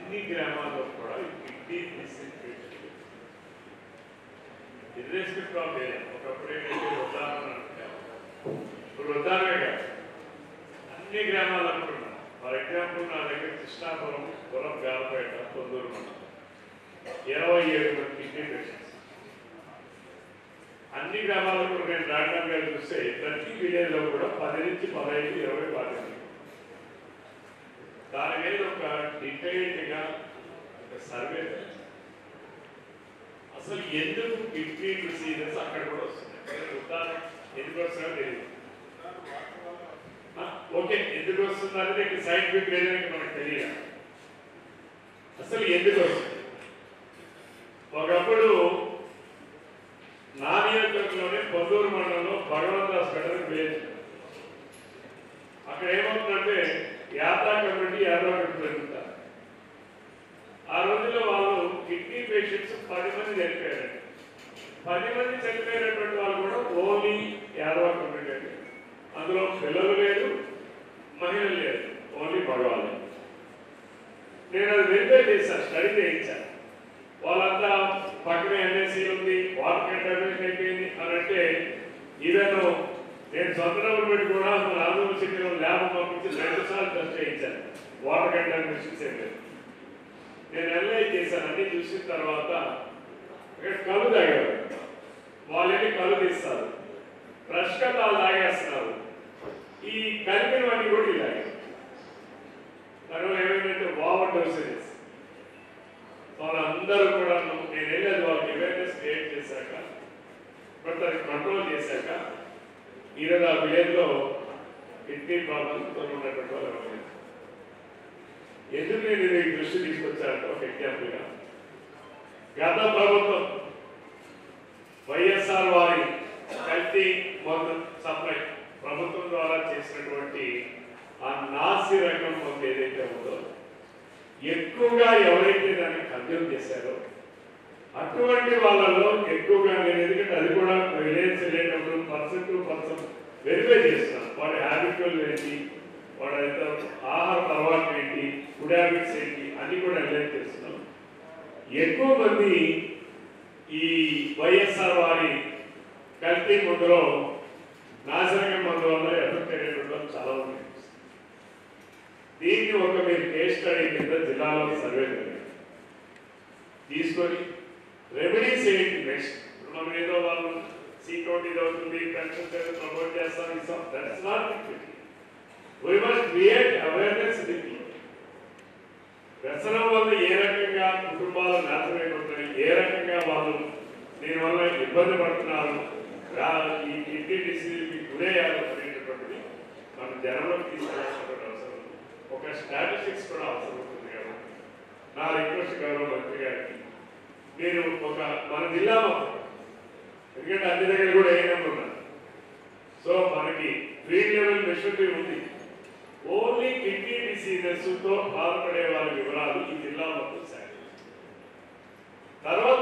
అన్ని గ్రామాల్లో కూడా కిడ్నీ డిస్ఇన్ఫెక్షన్ ఇర్రెస్పెక్ట్ ఆఫ్ ఏరియా. ఒకప్పుడు ఏంటంటే ఉదాహరణ ఇప్పుడు ఉదాహరణ కాదు, అన్ని గ్రామాలు అనుకున్నాను. ఫర్ ఎగ్జాంపుల్ నా దగ్గర కృష్ణాపురం, పురం, గాలపేట, పొందూరు 27 మంది కిడ్నీ పేషెంట్స్. అన్ని గ్రామాలకు నేను రాండంగా చూస్తే ప్రతి విలేజ్ లో కూడా 10 నుంచి 15, 20 బాధ్యతలు. దాని మీద ఒక డీటెయిల్డ్ గా ఒక సర్వే అసలు ఎందుకు కిడ్నీ డిసీజెస్ అక్కడ కూడా వస్తున్నాయి. ఉదాహరణ ఎందుకు వస్తున్నాయో తెలియదు. ఓకే, ఎందుకు వస్తుంది అనేది సైంటిఫిక్ రీజన్ మనకు తెలియదు. అసలు ఎందుకు వస్తుంది? ఒకప్పుడు నా నియోజకవర్గంలోనే పొందూరు మండలంలో భగవంత్ హాస్పిటల్ విలేజ్. అక్కడ ఏమవుతుందంటే యాత్రా కమ్యూనిటీ, యాదవ కమ్యూనిటీ పెరుగుతారు. ఆ రోజుల్లో వాళ్ళు కిడ్నీ పేషెంట్స్ 10 మంది చనిపోయారు. 10 మంది చనిపోయినటువంటి వాళ్ళు కూడా ఓన్లీ యాదవ కమ్యూనిటీ అండి. అందులో పిల్లలు లేదు, మహిళలు లేదు, ఓన్లీ మగవాళ్ళు. నేను అది వెరిఫై చేశాను, స్టడీ చేయించాను. వాళ్ళంతా పక్కనే ఎన్ఎస్సీ ఉంది, వాటర్ కంటామినేషన్ అయిపోయింది అని అంటే ఈవెన్ నేను సొంత డబ్బులు పెట్టి కూడా మన ఆంధ్ర సిటీలో ల్యాబ్ పంపించి 2 సార్లు టెస్ట్ చేయించాను. వాటర్ కంటామినేషన్స్ ఏం లేదు. నేను అనలైజ్ చేశాను. అన్ని చూసిన తర్వాత ఇక్కడ కళ్ళు తాగేవారు, వాళ్ళని కళ్ళు తీస్తారు, ఫ్రెష్గా వాళ్ళు తాగేస్తున్నారు. ఈ కలిపినవన్నీ కూడా ఇలాగే. దానివల్ల ఏమైందంటే ఓవర్ డోసేజెస్. వాళ్ళందరూ కూడా నేను వెళ్ళేది వాళ్ళకి అవేర్నెస్ క్రియేట్ చేశాక, బట్ అది కంట్రోల్ చేశాక ఈరోజు ఆ విలేజ్లో కిడ్నీ ప్రాబ్లంతో ఉన్నటువంటి వాళ్ళు ఎవరు. ఎందుకు నేను ఈ దృష్టి తీసుకొచ్చానంటే ఒక ఎగ్జాంపుల్గా గత ప్రభుత్వం వైఎస్ఆర్ వారి కల్తీ మందు సప్లై ప్రభుత్వం ద్వారా చేసినటువంటి ఆ నాసి రకం మందు ఏదైతే ఉందో ఎక్కువగా ఎవరైతే దాన్ని కన్జ్యూమ్ చేశారో అటువంటి వాళ్ళలో ఎక్కువగా నేను, ఎందుకంటే అది కూడా విలేజ్ వెళ్ళేటప్పుడు పర్సన్ టు పర్సన్ వెరిఫై చేస్తున్నాను. వాడి హ్యాబిచువల్ ఏంటి, వాడి ఆహార అలవాట్లు ఏంటి, ఫుడ్ హ్యాబిట్స్ ఏంటి అన్ని కూడా అనలైజ్ చేస్తున్నాం. ఎక్కువ మంది ఈ వైఎస్ఆర్ వారి కల్తీ మందులో నాశనకం మందు వల్ల ఎఫెక్ట్ అయినటువంటి చాలా ఉంది. దీన్ని ఒక మీరు కేస్ స్టడీ కింద జిల్లాలో సర్వే తీసుకొని రెమెడీస్ ఏంటి నెక్స్ట్. మనం ఏదో వాళ్ళు సీకౌట్ ఇది అవుతుంది, పెన్షన్ ప్రమోట్ చేస్తాం, ఇస్తాం. That's not it. We must create awareness. వ్యసనం వల్ల ఏ రకంగా కుటుంబాలు నాశనం అయిపోతున్నాయి, ఏ రకంగా వాళ్ళు దీనివల్ల ఇబ్బంది పడుతున్నారు, ఈ కిడ్నీ డిసీజ్కి గురయ్యారు అనేటటువంటిది మనం జనంలోకి తీసుకురావాల్సినటువంటి అవసరం ఉంది. ఒక స్టాటిస్టిక్స్ కూడా అవసరం ఉంటుంది. కాబట్టి నా రిక్వెస్ట్ గౌరవ మంత్రి గారికి, మీరు ఒక మన జిల్లా మొత్తం, ఎందుకంటే అన్ని దగ్గర కూడా ఏఎన్ఎం ఉన్నారు, సో మనకి ఫీల్డ్ లెవెల్ మెషినరీ ఉంది. ఓన్లీ కిడ్నీ డిసీజెస్ తో బాధపడే వాళ్ళ వివరాలు ఈ జిల్లా మొత్తం సేకరించారు. తర్వాత